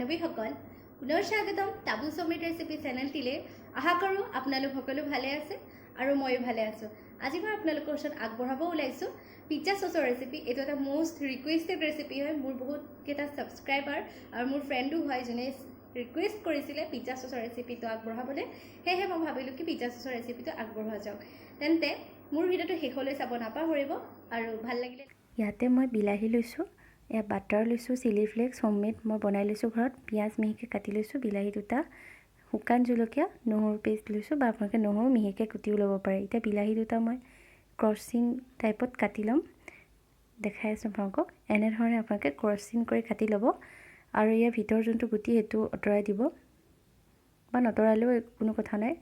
মহানুভীসকল পুনৰ স্বাগতম টাবু Summit recipe চেনেলটিলৈ। আশা কৰোঁ আপোনালোক সকলো ভালে আছে আৰু ময়ো ভালে আছোঁ। আজি মই আপোনালোকৰ ওচৰত আগবঢ়াব ওলাইছোঁ পিজ্জা চচৰ ৰেচিপি। এইটো এটা মোষ্ট ৰিকুৱেষ্টেড ৰেচিপি হয়। মোৰ বহুতকেইটা ছাবস্ক্ৰাইবাৰ আৰু মোৰ ফ্ৰেণ্ডো হয় যোনে ৰিকুৱেষ্ট কৰিছিলে পিজ্জা চচৰ ৰেচিপিটো আগবঢ়াবলৈ। সেয়েহে মই ভাবিলোঁ কি পিজ্জা চচৰ ৰেচিপিটো আগবঢ়োৱা যাওক। তেন্তে মোৰ ভিডিঅ'টো শেষলৈ চাব নাপাহৰিব আৰু ভাল লাগিলে। ইয়াতে মই বিলাহী লৈছোঁ, এয়া বাটাৰ লৈছোঁ, চিলি ফ্লেক্স হোমমেড মই বনাই লৈছোঁ ঘৰত, পিঁয়াজ মিহিকৈ কাটি লৈছোঁ, বিলাহী দুটা, শুকান জলকীয়া, নহৰু পেষ্ট লৈছোঁ বা আপোনালোকে নহৰু মিহিকৈ কুটিও ল'ব পাৰে। এতিয়া বিলাহী দুটা মই ক্ৰচিং টাইপত কাটি ল'ম, দেখাই আছোঁ আপোনালোকক। এনেধৰণে আপোনালোকে ক্ৰচিং কৰি কাটি ল'ব আৰু ইয়াৰ ভিতৰৰ যোনটো গুটি সেইটো আঁতৰাই দিব বা নতৰালেও কোনো কথা নাই।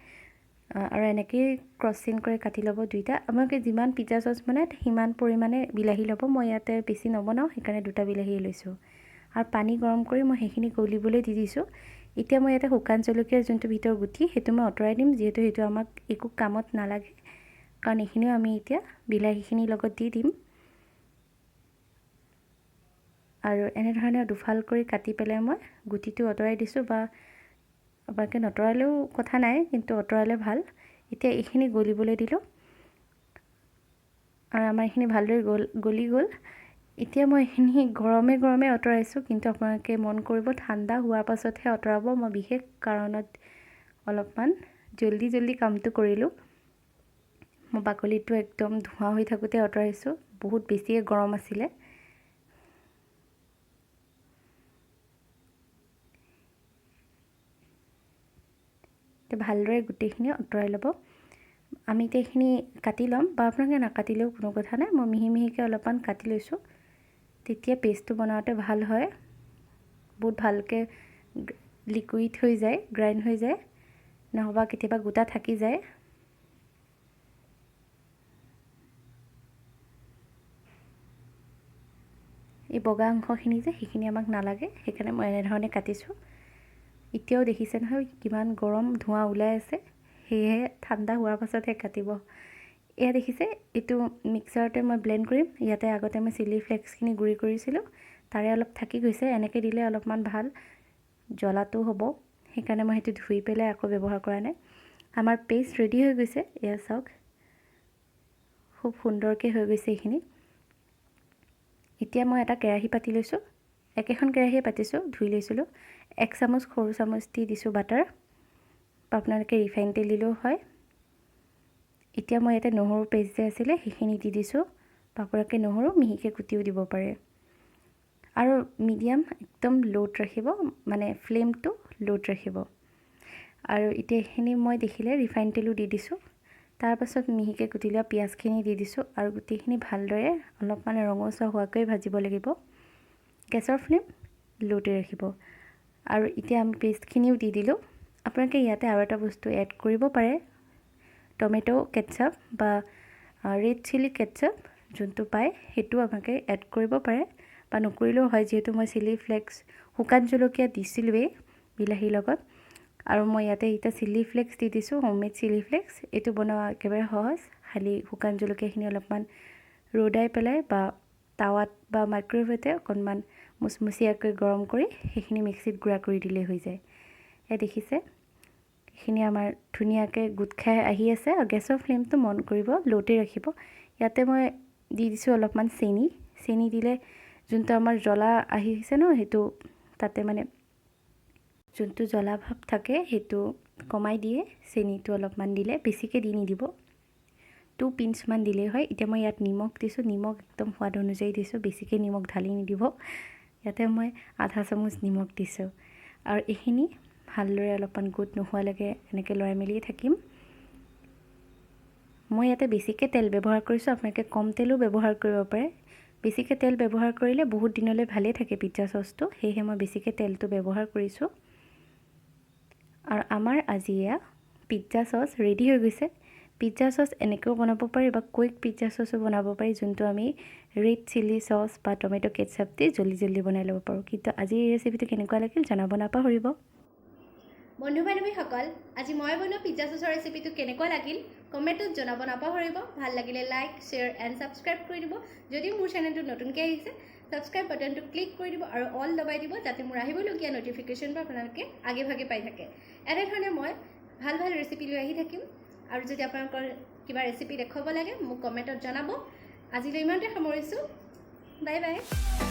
আৰু এনেকৈয়ে ক্ৰচিং কৰি কাটি ল'ব দুইটা। আপোনালোকে যিমান পিজ্জা চচ বনায় সিমান পৰিমাণে বিলাহী ল'ব। মই ইয়াতে বেছি নবনাওঁ সেইকাৰণে দুটা বিলাহী লৈছোঁ। আৰু পানী গৰম কৰি মই সেইখিনি গলিবলৈ দি দিছোঁ। এতিয়া মই ইয়াতে শুকান জলকীয়াৰ যোনটো ভিতৰৰ গুটি সেইটো মই আঁতৰাই দিম, যিহেতু সেইটো আমাক একো কামত নালাগে, কাৰণ এইখিনিও আমি এতিয়া বিলাহীখিনিৰ লগত দি দিম। আৰু এনেধৰণে দুফাল কৰি কাটি পেলাই মই গুটিটো আঁতৰাই দিছোঁ, বা আপোনালোকে নতৰালেও কথা নাই, কিন্তু আঁতৰালে ভাল। এতিয়া এইখিনি গলিবলৈ দিলোঁ আৰু আমাৰ এইখিনি ভালদৰে গলি গ'ল। এতিয়া মই এইখিনি গৰমে গৰমে আঁতৰাইছোঁ, কিন্তু আপোনালোকে মন কৰিব ঠাণ্ডা হোৱাৰ পাছতহে আঁতৰাব। মই বিশেষ কাৰণত অলপমান জল্দি কামটো কৰিলোঁ। মই বাকলিটো একদম ধোঁৱা হৈ থাকোঁতে আঁতৰাইছোঁ, বহুত বেছিয়ে গৰম আছিলে। ভালদৰে গোটেইখিনি আঁতৰাই ল'ব। আমি এতিয়া এইখিনি কাটি ল'ম, বা আপোনালোকে নাকাটিলেও কোনো কথা নাই। মই মিহিকৈ অলপমান কাটি লৈছোঁ, তেতিয়া পেষ্টটো বনাওঁতে ভাল হয়, বহুত ভালকৈ লিকুইড হৈ যায়, গ্ৰাইণ্ড হৈ যায়, নহ'বা কেতিয়াবা গোটা থাকি যায়। এই বগা অংশখিনি যে সেইখিনি আমাক নালাগে, সেইকাৰণে মই এনেধৰণে কাটিছোঁ। এতিয়াও দেখিছে নহয় কিমান গৰম ধোঁৱা ওলাই আছে, সেয়েহে ঠাণ্ডা হোৱাৰ পাছতহে কাটিব। এয়া দেখিছে, এইটো মিক্সাৰতে মই ব্লেণ্ড কৰিম। ইয়াতে আগতে মই চিলি ফ্লেক্সখিনি গুড়ি কৰিছিলোঁ, তাৰে অলপ থাকি গৈছে। এনেকৈ দিলে অলপমান ভাল জ্বলাটো হ'ব, সেইকাৰণে মই সেইটো ধুই পেলাই আকৌ ব্যৱহাৰ কৰা নাই। আমাৰ পেষ্ট ৰেডি হৈ গৈছে, এয়া চাওক খুব সুন্দৰকৈ হৈ গৈছে এইখিনি। এতিয়া মই এটা কেৰাহী পাতি লৈছোঁ, একেখন কেৰাহীয়ে পাতিছোঁ, ধুই লৈছিলোঁ। 1 চামুচ সৰু চামুচ দি দিছোঁ বাটাৰ, বা আপোনালোকে ৰিফাইন তেল দিলেও হয়। এতিয়া মই ইয়াতে নহৰু পেষ্ট যে আছিলে সেইখিনি দি দিছোঁ, বা আপোনালোকে নহৰু মিহিকৈ কুটিও দিব পাৰে। আৰু মিডিয়াম একদম ল'ত ৰাখিব, মানে ফ্লেমটো ল'ত ৰাখিব। আৰু এতিয়া এইখিনি মই দেখিলে ৰিফাইন তেলো দি দিছোঁ। তাৰপাছত মিহিকৈ কুটি লোৱা পিঁয়াজখিনি দি দিছোঁ আৰু গোটেইখিনি ভালদৰে অলপমান ৰঙচুৱা হোৱাকৈ ভাজিব লাগিব। গেছৰ ফ্লেম ল'তে ৰাখিব। আৰু এতিয়া আমি পেষ্টখিনিও দি দিলোঁ। আপোনালোকে ইয়াতে আৰু এটা বস্তু এড কৰিব পাৰে, টমেটো কেটচাপ বা ৰেড চিলি কেটচাপ যোনটো পায় সেইটো আপোনালোকে এড কৰিব পাৰে, বা নকৰিলেও হয়, যিহেতু মই চিলি ফ্লেক্স শুকান জলকীয়া দিছিলোঁৱেই বিলাহীৰ লগত। আৰু মই ইয়াতে এতিয়া চিলি ফ্লেক্স দি দিছোঁ, হোমমেড চিলি ফ্লেক্স। এইটো বনোৱা একেবাৰে সহজ, খালি শুকান জলকীয়াখিনি অলপমান ৰ'দাই পেলাই বা টাৱাত বা মাইক্ৰ'ৱেভতে অকণমান মুচমুচীয়াকৈ গৰম কৰি সেইখিনি মিক্সিত গুড়া কৰি দিলেই হৈ যায়। এই দেখিছে এইখিনি আমাৰ ধুনীয়াকৈ গোট খাই আহি আছে। আৰু গেছৰ ফ্লেমটো মন কৰিব, ল'তে ৰাখিব। ইয়াতে মই দি দিছোঁ অলপমান চেনি দিলে যোনটো আমাৰ জ্বলা আহিছে ন, সেইটো তাতে মানে যোনটো জ্বলা ভাৱ থাকে সেইটো কমাই দিয়ে। চেনিটো অলপমান দিলে, বেছিকৈ দি নিদিব, 2 পিঞ্চমান দিলেই হয়। এতিয়া মই ইয়াত নিমখ দিছোঁ, নিমখ একদম সোৱাদ অনুযায়ী দিছোঁ, বেছিকৈ নিমখ ঢালি নিদিব। ইয়াতে মই আধা চামুচ নিমখ দিছোঁ। আৰু এইখিনি ভালদৰে অলপমান গোট নোহোৱালৈকে এনেকৈ লৰাই মেলিয়ে থাকিম। মই ইয়াতে বেছিকৈ তেল ব্যৱহাৰ কৰিছোঁ, আপোনালোকে কম তেলো ব্যৱহাৰ কৰিব পাৰে। বেছিকৈ তেল ব্যৱহাৰ কৰিলে বহুত দিনলৈ ভালেই থাকে পিজ্জা চচটো, সেয়েহে মই বেছিকৈ তেলটো ব্যৱহাৰ কৰিছোঁ। আৰু আমাৰ আজি এয়া পিজ্জা চচ ৰেডি হৈ গৈছে। পিজ্জা চচ এনেকৈও বনাব পাৰি, বা কুইক পিজ্জা চচো বনাব পাৰি, যোনটো আমি ৰেড চিলি চচ বা টমেটো কেটচাপ দি জল্দি বনাই ল'ব পাৰোঁ। কিন্তু আজি এই ৰেচিপিটো কেনেকুৱা লাগিল জনাব নাপাহৰিব। বন্ধু বান্ধৱীসকল, আজি মই বনোৱা পিজ্জা চচৰ ৰেচিপিটো কেনেকুৱা লাগিল কমেণ্টত জনাব নাপাহৰিব। ভাল লাগিলে লাইক, শ্বেয়াৰ এণ্ড ছাবস্ক্ৰাইব কৰি দিব। যদি মোৰ চেনেলটো নতুনকৈ আহিছে, ছাবস্ক্ৰাইব বাটনটো ক্লিক কৰি দিব আৰু অল দবাই দিব, যাতে মোৰ আহিবলগীয়া নটিফিকেশ্যনটো আপোনালোকে আগে ভাগে পাই থাকে। এনেধৰণে মই ভাল ভাল ৰেচিপি লৈ আহি থাকিম। আৰু যদি আপোনালোকৰ কিবা ৰেচিপি দেখুৱাব লাগে মোক কমেণ্টত জনাব। আজিলৈ ইমানতে সামৰিছোঁ। Bye bye.